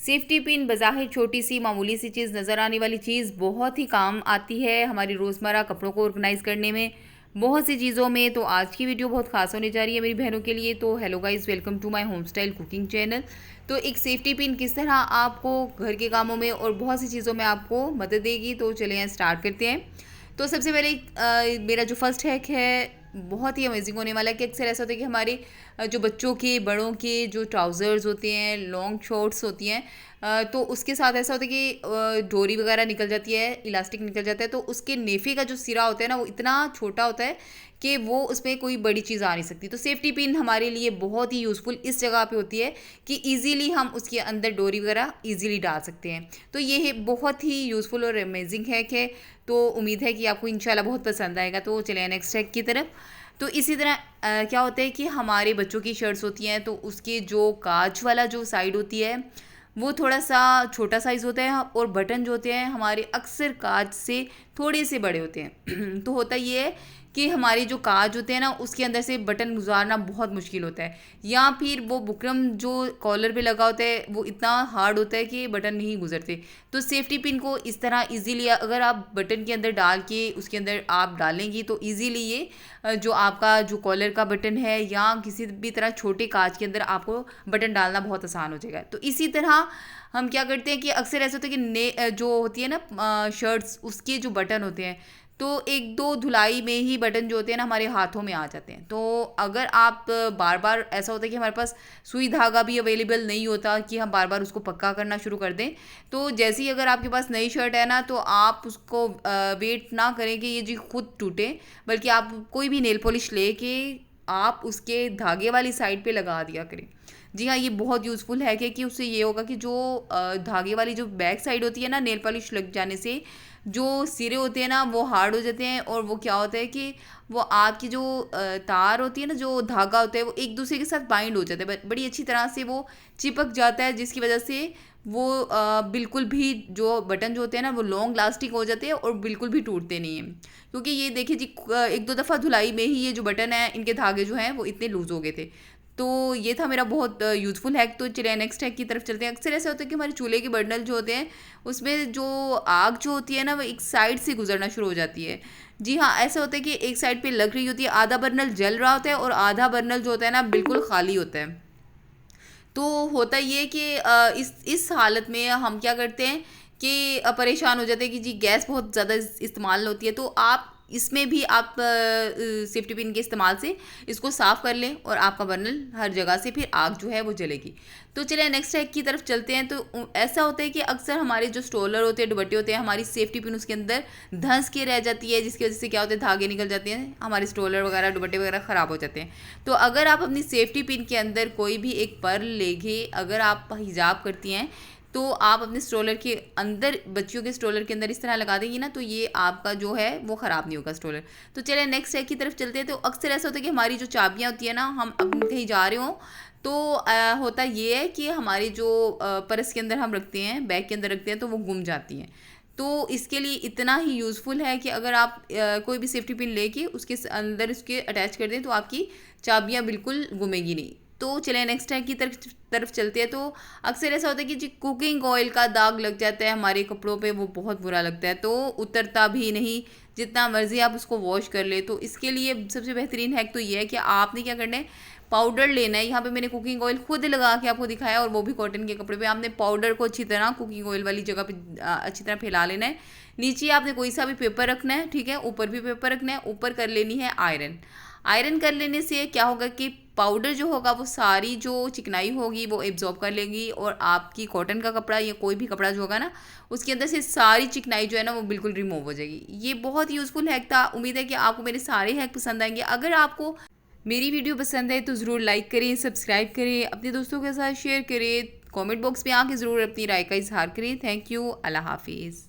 Safety pin बज़ाहिर छोटी सी मामूली सी चीज़ नज़र आने वाली चीज़ बहुत ही काम आती है हमारी रोज़मर्रा कपड़ों को ऑर्गेनाइज़ करने में, बहुत सी चीज़ों में। तो आज की वीडियो बहुत खास होने जा रही है मेरी बहनों के लिए। तो hello guys, welcome to my home style cooking channel. तो एक सेफ्टी पिन किस तरह आपको घर के कामों में और बहुत सी चीज़ों में आपको मदद देगी, तो चलिए स्टार्ट करते हैं। तो सबसे पहले मेरा जो फर्स्ट हैक है बहुत ही अमेजिंग होने वाला है कि अक्सर ऐसा होता है कि हमारे जो बच्चों के बड़ों के जो ट्राउज़र्स होते हैं, लॉन्ग शॉर्ट्स होती हैं, तो उसके साथ ऐसा होता है कि डोरी वगैरह निकल जाती है, इलास्टिक निकल जाता है, तो उसके नेफे का जो सिरा होता है ना वो इतना छोटा होता है कि वो उसमें कोई बड़ी चीज़ आ नहीं सकती। तो सेफ्टी पिन हमारे लिए बहुत ही यूज़फुल इस जगह पे होती है कि इजीली हम उसके अंदर डोरी वगैरह इजीली डाल सकते हैं। तो ये है बहुत ही यूज़फुल और अमेजिंग हैक है। तो उम्मीद है कि आपको इंशाल्लाह बहुत पसंद आएगा। तो चलिए नेक्स्ट हैक की तरफ। तो इसी तरह क्या होता है कि हमारे बच्चों की शर्ट्स होती हैं, तो उसके जो काज वाला जो साइड होती है वो थोड़ा सा छोटा साइज़ होता है और बटन जो होते हैं हमारे अक्सर काज से थोड़े से बड़े होते हैं। तो होता ये है कि हमारे जो काज होते हैं ना उसके अंदर से बटन गुजारना बहुत मुश्किल होता है, या फिर वो बुकरम जो कॉलर पे लगा होता है वो इतना हार्ड होता है कि बटन नहीं गुजरते। तो सेफ्टी पिन को इस तरह इजीली अगर आप बटन के अंदर डाल के उसके अंदर आप डालेंगी तो इजीली ये जो आपका जो कॉलर का बटन है या किसी भी तरह छोटे कांच के अंदर आपको बटन डालना बहुत आसान हो जाएगा। तो इसी तरह हम क्या करते हैं कि अक्सर ऐसा होता है कि जो होती है ना शर्ट्स, उसके जो बटन होते हैं तो एक दो धुलाई में ही बटन जो होते हैं ना हमारे हाथों में आ जाते हैं। तो अगर आप बार बार ऐसा होता है कि हमारे पास सुई धागा भी अवेलेबल नहीं होता कि हम बार बार उसको पक्का करना शुरू कर दें, तो जैसे ही अगर आपके पास नई शर्ट है ना तो आप उसको वेट ना करें कि ये जी खुद टूटे, बल्कि आप कोई भी नेल पॉलिश ले के आप उसके धागे वाली साइड पे लगा दिया करें। जी हाँ, ये बहुत यूज़फुल है कि उससे ये होगा कि जो धागे वाली जो बैक साइड होती है ना नेल पॉलिश लग जाने से जो सिरे होते हैं ना वो हार्ड हो जाते हैं, और वो क्या होता है कि वो आपकी जो तार होती है ना, जो धागा होता है वो एक दूसरे के साथ बाइंड हो जाता है, बड़ी अच्छी तरह से वो चिपक जाता है, जिसकी वजह से वो बिल्कुल भी जो बटन जो होते हैं ना वो लॉन्ग लास्टिंग हो जाते हैं और बिल्कुल भी टूटते नहीं हैं। क्योंकि ये देखिए जी एक दो दफ़ा धुलाई में ही ये जो बटन है इनके धागे जो हैं वो इतने लूज़ हो गए थे। तो ये था मेरा बहुत यूज़फुल हैक। तो चलिए नेक्स्ट हैक की तरफ चलते हैं। अक्सर ऐसा होता है कि हमारे चूल्हे के बर्नल जो होते हैं उसमें जो आग जो होती है ना वो एक साइड से गुजरना शुरू हो जाती है। जी हाँ, ऐसा होता है कि एक साइड पे लग रही होती है, आधा बर्नल जल रहा होता है और आधा बर्नल जो होता है ना बिल्कुल खाली होता है। तो होता ये कि इस हालत में हम क्या करते हैं कि परेशान हो जाते हैं कि जी गैस बहुत ज़्यादा इस्तेमाल होती है। तो आप इसमें भी आप सेफ्टी पिन के इस्तेमाल से इसको साफ़ कर लें और आपका बर्नल हर जगह से फिर आग जो है वो जलेगी। तो चलिए नेक्स्ट हैक की तरफ चलते हैं। तो ऐसा होता है कि अक्सर हमारे जो स्टोलर होते हैं, दुपट्टे होते हैं, हमारी सेफ्टी पिन उसके अंदर धंस के रह जाती है, जिसकी वजह से क्या होता है धागे निकल जाते हैं, हमारे स्टोलर वगैरह दुपट्टे वगैरह ख़राब हो जाते हैं। तो अगर आप अपनी सेफ्टी पिन के अंदर कोई भी एक पर्ल लेके अगर आप हिजाब करती हैं तो आप अपने स्ट्रोलर के अंदर, बच्चियों के स्ट्रोलर के अंदर इस तरह लगा देंगी ना तो ये आपका जो है वो ख़राब नहीं होगा स्ट्रोलर। तो चलिए नेक्स्ट हैक की तरफ चलते हैं। तो अक्सर ऐसा होता है कि हमारी जो चाबियाँ होती है ना, हम अब कहीं जा रहे हों तो होता ये है कि हमारी जो पर्स के अंदर हम रखते हैं, बैग के अंदर रखते हैं, तो वो गुम जाती हैं। तो इसके लिए इतना ही यूज़फुल है कि अगर आप कोई भी सेफ्टी पिन लेके उसके अंदर उसके अटैच कर दें तो आपकी चाबियाँ बिल्कुल गुमेगी नहीं। तो चलिए नेक्स्ट टाइम की तरफ चलते हैं। तो अक्सर ऐसा होता है कि जी कुकिंग ऑयल का दाग लग जाता है हमारे कपड़ों पे, वो बहुत बुरा लगता है, तो उतरता भी नहीं जितना मर्जी आप उसको वॉश कर ले। तो इसके लिए सबसे बेहतरीन हैक तो ये है कि आपने क्या करना है, पाउडर लेना है। यहाँ पे मैंने कुकिंग ऑयल खुद लगा के आपको दिखाया, और वो भी कॉटन के कपड़े पे। आपने पाउडर को अच्छी तरह कुकिंग ऑयल वाली जगह पे अच्छी तरह फैला लेना है। नीचे आपने कोई सा भी पेपर रखना है, ठीक है, ऊपर भी पेपर रखना है। ऊपर कर लेनी है आयरन। आयरन कर लेने से क्या होगा कि पाउडर जो होगा वो सारी जो चिकनाई होगी वो एब्जॉर्ब कर लेगी, और आपकी कॉटन का कपड़ा या कोई भी कपड़ा जो होगा ना उसके अंदर से सारी चिकनाई जो है ना वो बिल्कुल रिमूव हो जाएगी। ये बहुत यूज़फुल हैक था। उम्मीद है कि आपको मेरे सारे हैक पसंद आएंगे। अगर आपको मेरी वीडियो पसंद है तो ज़रूर लाइक करें, सब्सक्राइब करें, अपने दोस्तों के साथ शेयर करें, कमेंट बॉक्स में आके ज़रूर अपनी राय का इजहार करें। Thank you. अल्लाह हाफिज़।